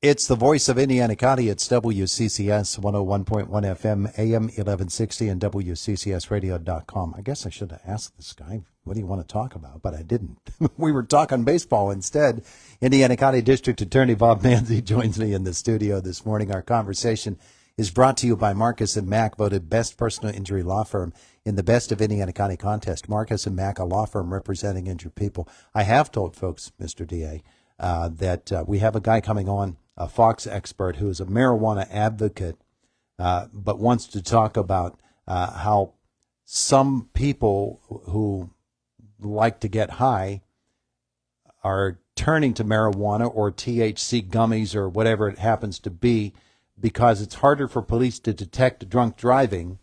It's the voice of Indiana County. It's WCCS 101.1 FM, AM 1160, and WCCSradio.com. I guess I should have asked this guy, what do you want to talk about? But I didn't. We were talking baseball instead. Indiana County District Attorney Bob Manzi joins me in the studio this morning. Our conversation is brought to you by Marcus & Mack, voted best personal injury law firm in the Best of Indiana County contest. Marcus & Mack, a law firm representing injured people. I have told folks, Mr. DA, that we have a guy coming on, a Fox expert who is a marijuana advocate, but wants to talk about how some people who like to get high are turning to marijuana or THC gummies or whatever it happens to be, because it's harder for police to detect drunk driving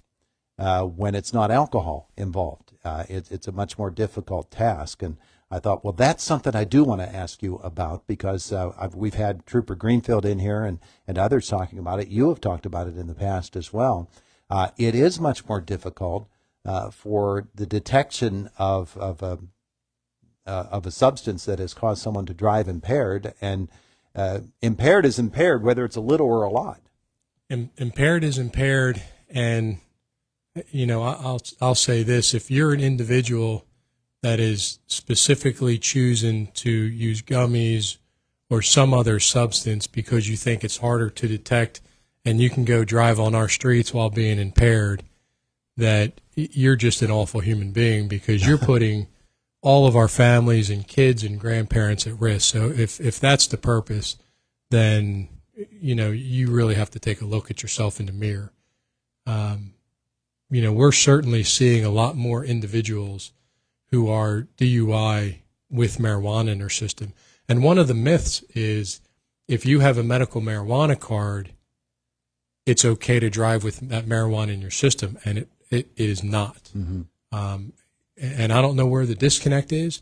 when it's not alcohol involved. It's a much more difficult task. And I thought, well, that's something I do want to ask you about, because we've had Trooper Greenfield in here and others talking about it. You have talked about it in the past as well. It is much more difficult for the detection of a substance that has caused someone to drive impaired, and impaired is impaired whether it's a little or a lot. Impaired is impaired, and you know, I'll say this: if you're an individual that is specifically choosing to use gummies or some other substance because you think it's harder to detect and you can go drive on our streets while being impaired, that you're just an awful human being, because you're putting all of our families and kids and grandparents at risk. So if that's the purpose, then, you know, you really have to take a look at yourself in the mirror. You know, we're certainly seeing a lot more individuals who are DUI with marijuana in their system. And one of the myths is, if you have a medical marijuana card, it's okay to drive with that marijuana in your system, and it is not. Mm-hmm. And I don't know where the disconnect is.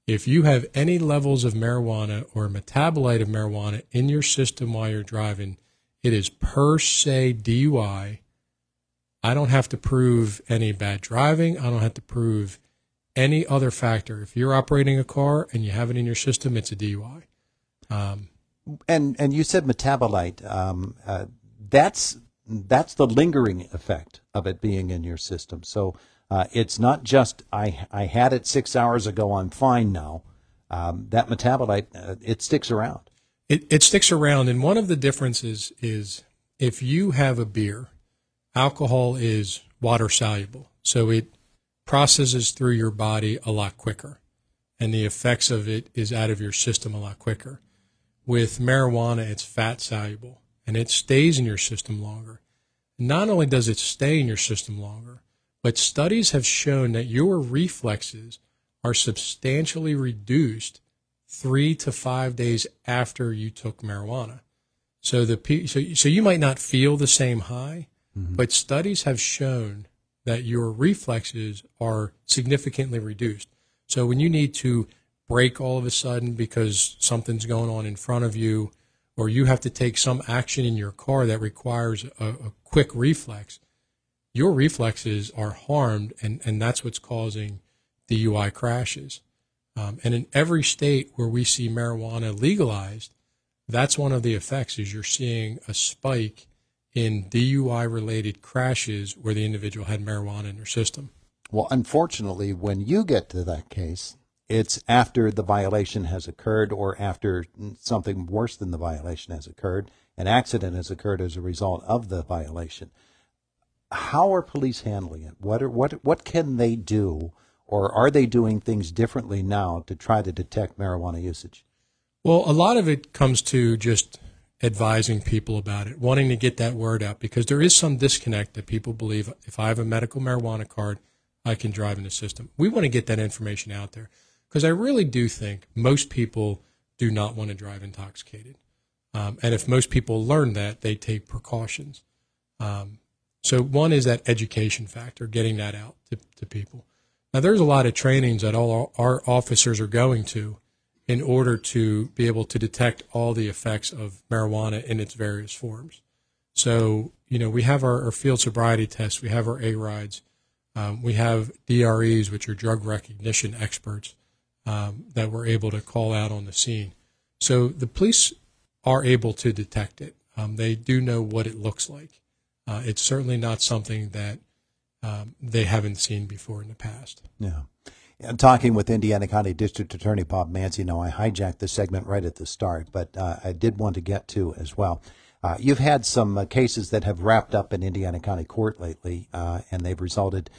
If you have any levels of marijuana or a metabolite of marijuana in your system while you're driving, it is per se DUI. I don't have to prove any bad driving. I don't have to prove any other factor. If you're operating a car and you have it in your system, it's a DUI. And you said metabolite. That's the lingering effect of it being in your system. So it's not just I had it 6 hours ago, I'm fine now. That metabolite, it sticks around. It sticks around, and one of the differences is, if you have a beer, alcohol is water soluble, so it processes through your body a lot quicker, and the effects of it is out of your system a lot quicker. With marijuana, it's fat soluble, and it stays in your system longer. Not only does it stay in your system longer, but studies have shown that your reflexes are substantially reduced 3 to 5 days after you took marijuana. So so you might not feel the same high, mm-hmm. but studies have shown that your reflexes are significantly reduced. So when you need to brake all of a sudden because something's going on in front of you, or you have to take some action in your car that requires a quick reflex, your reflexes are harmed, and that's what's causing DUI crashes. And in every state where we see marijuana legalized, that's one of the effects, is you're seeing a spike in DUI-related crashes where the individual had marijuana in their system. Well, unfortunately, when you get to that case, it's after the violation has occurred, or after something worse than the violation has occurred. An accident has occurred as a result of the violation. How are police handling it? What can they do, or are they doing things differently now to try to detect marijuana usage? Well, a lot of it comes to just advising people about it, wanting to get that word out, because there is some disconnect that people believe, if I have a medical marijuana card, I can drive in the system. We want to get that information out there, because I really do think most people do not want to drive intoxicated. And if most people learn that, they take precautions. So one is that education factor, getting that out to people. Now, there's a lot of trainings that all our officers are going to in order to be able to detect all the effects of marijuana in its various forms. So, you know, we have our field sobriety tests, we have our A-rides, we have DREs, which are drug recognition experts, that we're able to call out on the scene. So the police are able to detect it. They do know what it looks like. It's certainly not something that they haven't seen before in the past. Yeah. I'm talking with Indiana County District Attorney Bob Manzi. Now, I hijacked the segment right at the start, but I did want to get to as well. You've had some cases that have wrapped up in Indiana County Court lately, and they've resulted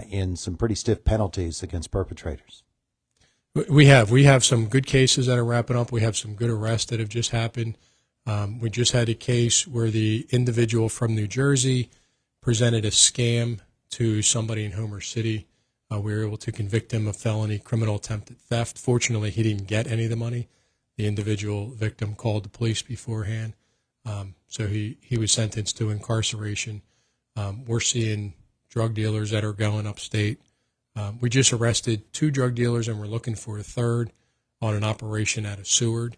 in some pretty stiff penalties against perpetrators. We have some good cases that are wrapping up. We have some good arrests that have just happened. We just had a case where the individual from New Jersey presented a scam to somebody in Homer City. We were able to convict him of felony criminal attempted theft. Fortunately, he didn't get any of the money. The individual victim called the police beforehand. So he was sentenced to incarceration. We're seeing drug dealers that are going upstate. We just arrested 2 drug dealers, and we're looking for a third on an operation out of Seward.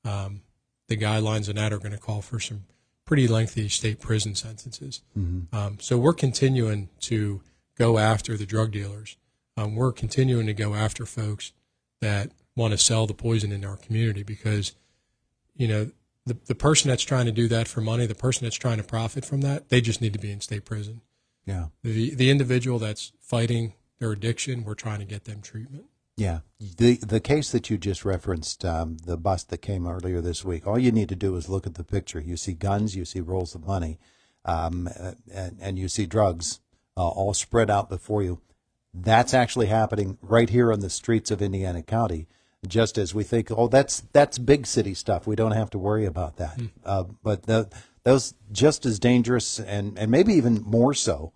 The guidelines on that are going to call for some pretty lengthy state prison sentences. Mm-hmm. So we're continuing to go after the drug dealers. We're continuing to go after folks that want to sell the poison in our community because, you know, the person that's trying to do that for money, the person that's trying to profit from that, they just need to be in state prison. Yeah. The individual that's fighting their addiction, we're trying to get them treatment. Yeah. The case that you just referenced, the bust that came earlier this week, all you need to do is look at the picture. You see guns, you see rolls of money, and you see drugs all spread out before you. That's actually happening right here on the streets of Indiana County, just as we think, oh, that's big city stuff. We don't have to worry about that. But those just as dangerous and maybe even more so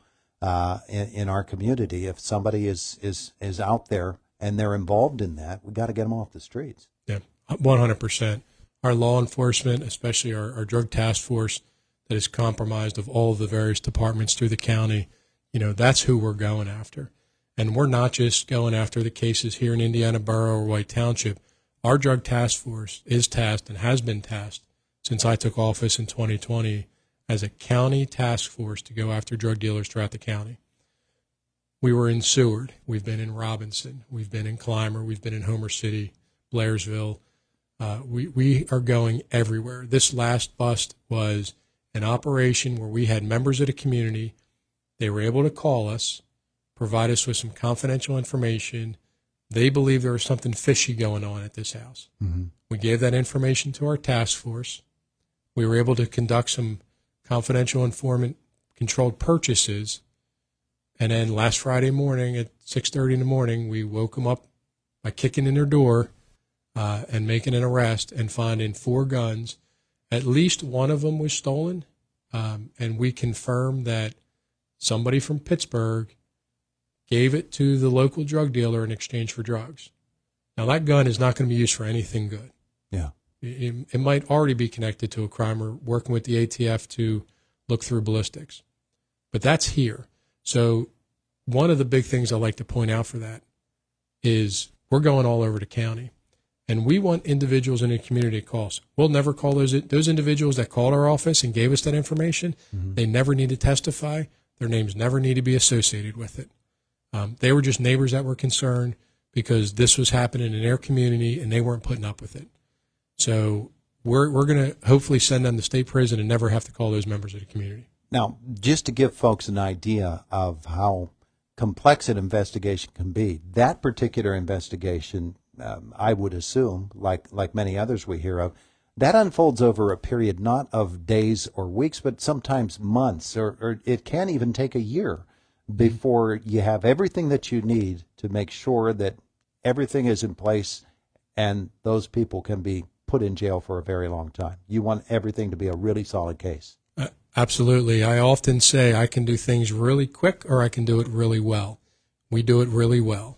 in our community. If somebody is out there and they're involved in that, we got to get them off the streets. Yeah, 100%. Our law enforcement, especially our drug task force that is comprised of all of the various departments through the county, you know, that's who we're going after. And we're not just going after the cases here in Indiana Borough or White Township. Our drug task force is tasked and has been tasked since I took office in 2020 as a county task force to go after drug dealers throughout the county. We were in Seward. We've been in Robinson. We've been in Clymer. We've been in Homer City, Blairsville. We are going everywhere. This last bust was an operation where we had members of the community. They were able to call us, provide us with some confidential information. They believe there was something fishy going on at this house. Mm-hmm. We gave that information to our task force. We were able to conduct some confidential informant controlled purchases. And then last Friday morning at 6:30 in the morning, we woke them up by kicking in their door and making an arrest and finding 4 guns. At least one of them was stolen. And we confirmed that somebody from Pittsburgh gave it to the local drug dealer in exchange for drugs. Now, that gun is not going to be used for anything good. Yeah. It might already be connected to a crime or working with the ATF to look through ballistics. But that's here. So one of the big things I like to point out for that is we're going all over the county. And we want individuals in the community to call us. We'll never call those individuals that called our office and gave us that information. Mm-hmm. They never need to testify. Their names never need to be associated with it. They were just neighbors that were concerned because this was happening in their community and they weren't putting up with it. So we're going to hopefully send them to state prison and never have to call those members of the community. Now, just to give folks an idea of how complex an investigation can be, that particular investigation, I would assume, like many others we hear of, that unfolds over a period not of days or weeks, but sometimes months, or it can even take a year before you have everything that you need to make sure that everything is in place and those people can be put in jail for a very long time. You want everything to be a really solid case. Absolutely. I often say I can do things really quick or I can do it really well. We do it really well.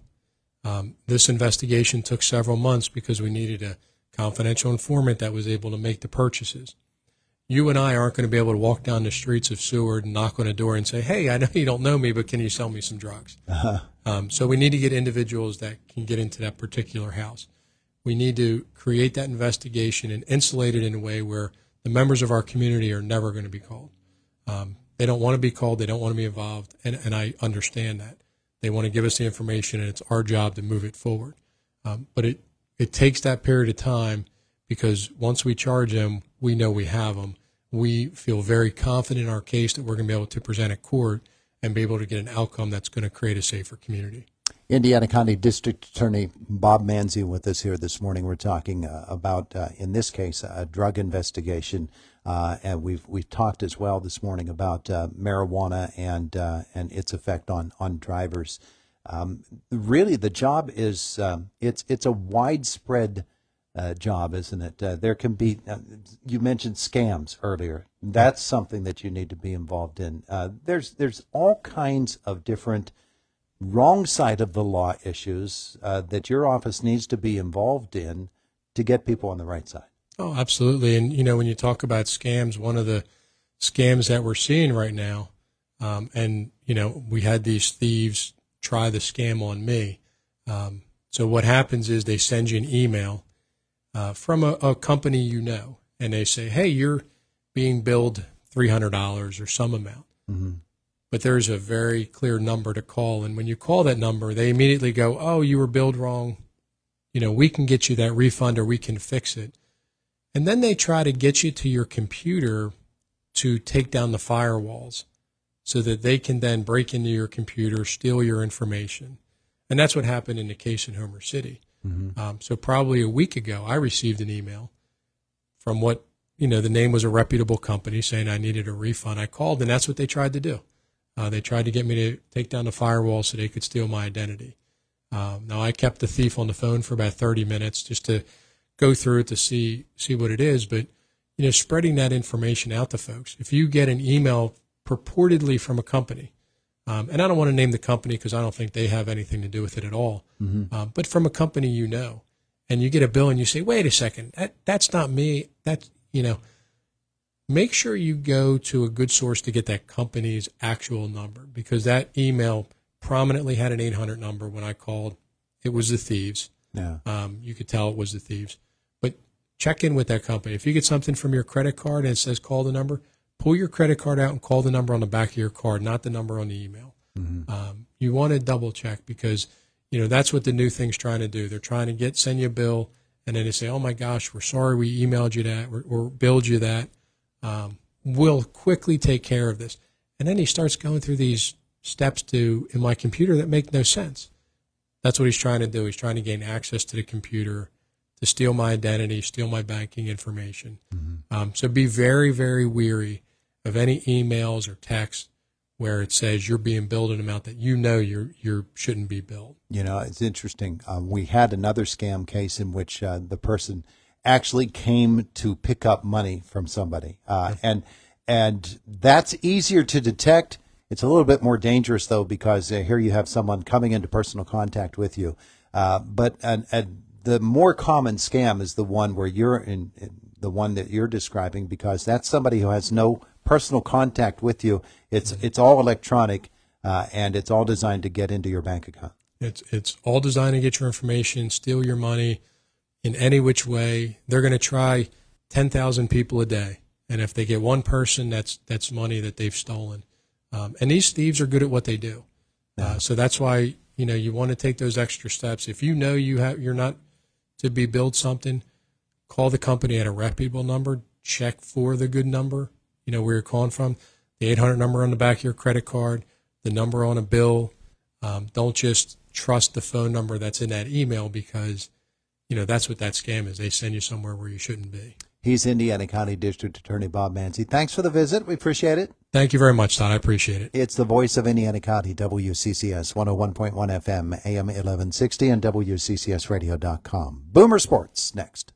This investigation took several months because we needed a confidential informant that was able to make the purchases. You and I aren't going to be able to walk down the streets of Seward and knock on a door and say, hey, I know you don't know me, but can you sell me some drugs? So we need to get individuals that can get into that particular house. We need to create that investigation and insulate it in a way where the members of our community are never going to be called. They don't want to be called. They don't want to be involved. And I understand that. They want to give us the information, and it's our job to move it forward. But it takes that period of time because once we charge them, we know we have them. We feel very confident in our case that we're going to be able to present at court and be able to get an outcome that's going to create a safer community. Indiana County District Attorney Bob Manzi with us here this morning. We're talking about, in this case, a drug investigation, and we've talked as well this morning about marijuana and its effect on drivers. Really, the job is it's a widespread job, isn't it? There can be, you mentioned scams earlier. That's something that you need to be involved in. There's all kinds of different wrong side of the law issues that your office needs to be involved in to get people on the right side. Oh, absolutely. And, when you talk about scams, one of the scams that we're seeing right now, we had these thieves try the scam on me. So what happens is they send you an email from a company and they say, hey, you're being billed $300 or some amount. Mm-hmm. But there's a very clear number to call. And when you call that number, they immediately go, oh, you were billed wrong. We can get you that refund or we can fix it. And then they try to get you to your computer to take down the firewalls so that they can then break into your computer, steal your information. And that's what happened in the case in Homer City. Mm-hmm. So probably a week ago, I received an email from what, the name was a reputable company saying I needed a refund. I called, and that's what they tried to do. They tried to get me to take down the firewall so they could steal my identity. Now, I kept the thief on the phone for about 30 minutes just to go through it to see what it is. But, spreading that information out to folks. If you get an email purportedly from a company, and I don't want to name the company because I don't think they have anything to do with it at all, mm-hmm. But from a company and you get a bill and you say, wait a second, that's not me. That's, make sure you go to a good source to get that company's actual number, because that email prominently had an 800 number. When I called, it was the thieves. Yeah. You could tell it was the thieves. But check in with that company. If you get something from your credit card and it says call the number, pull your credit card out and call the number on the back of your card, not the number on the email. Mm-hmm. You want to double check because, that's what the new thing's trying to do. They're trying to send you a bill, and then they say, oh, my gosh, we're sorry we emailed you that or billed you that. We'll quickly take care of this. And then he starts going through these steps in my computer that make no sense. That's what he's trying to do. He's trying to gain access to the computer to steal my identity, steal my banking information. Mm-hmm. So be very, very wary of any emails or texts where it says you're being billed an amount that you shouldn't be billed. It's interesting. We had another scam case in which the person actually came to pick up money from somebody. And that's easier to detect. It's a little bit more dangerous, though, because here you have someone coming into personal contact with you. But the more common scam is the one where the one that you're describing, because that's somebody who has no personal contact with you. It's all electronic, and it's all designed to get into your bank account. It's all designed to get your information, steal your money in any which way. They're going to try 10,000 people a day. And if they get one person, that's money that they've stolen. And these thieves are good at what they do. So that's why, you want to take those extra steps. If you're not to be billed something, call the company at a reputable number, check for the good number, where you're calling from, the 800 number on the back of your credit card, the number on a bill. Don't just trust the phone number that's in that email, because that's what that scam is. They send you somewhere where you shouldn't be. He's Indiana County District Attorney Bob Manzi. Thanks for the visit. We appreciate it. Thank you very much, Todd. I appreciate it. It's the voice of Indiana County, WCCS 101.1 FM, AM 1160, and WCCSradio.com. Boomer Sports next.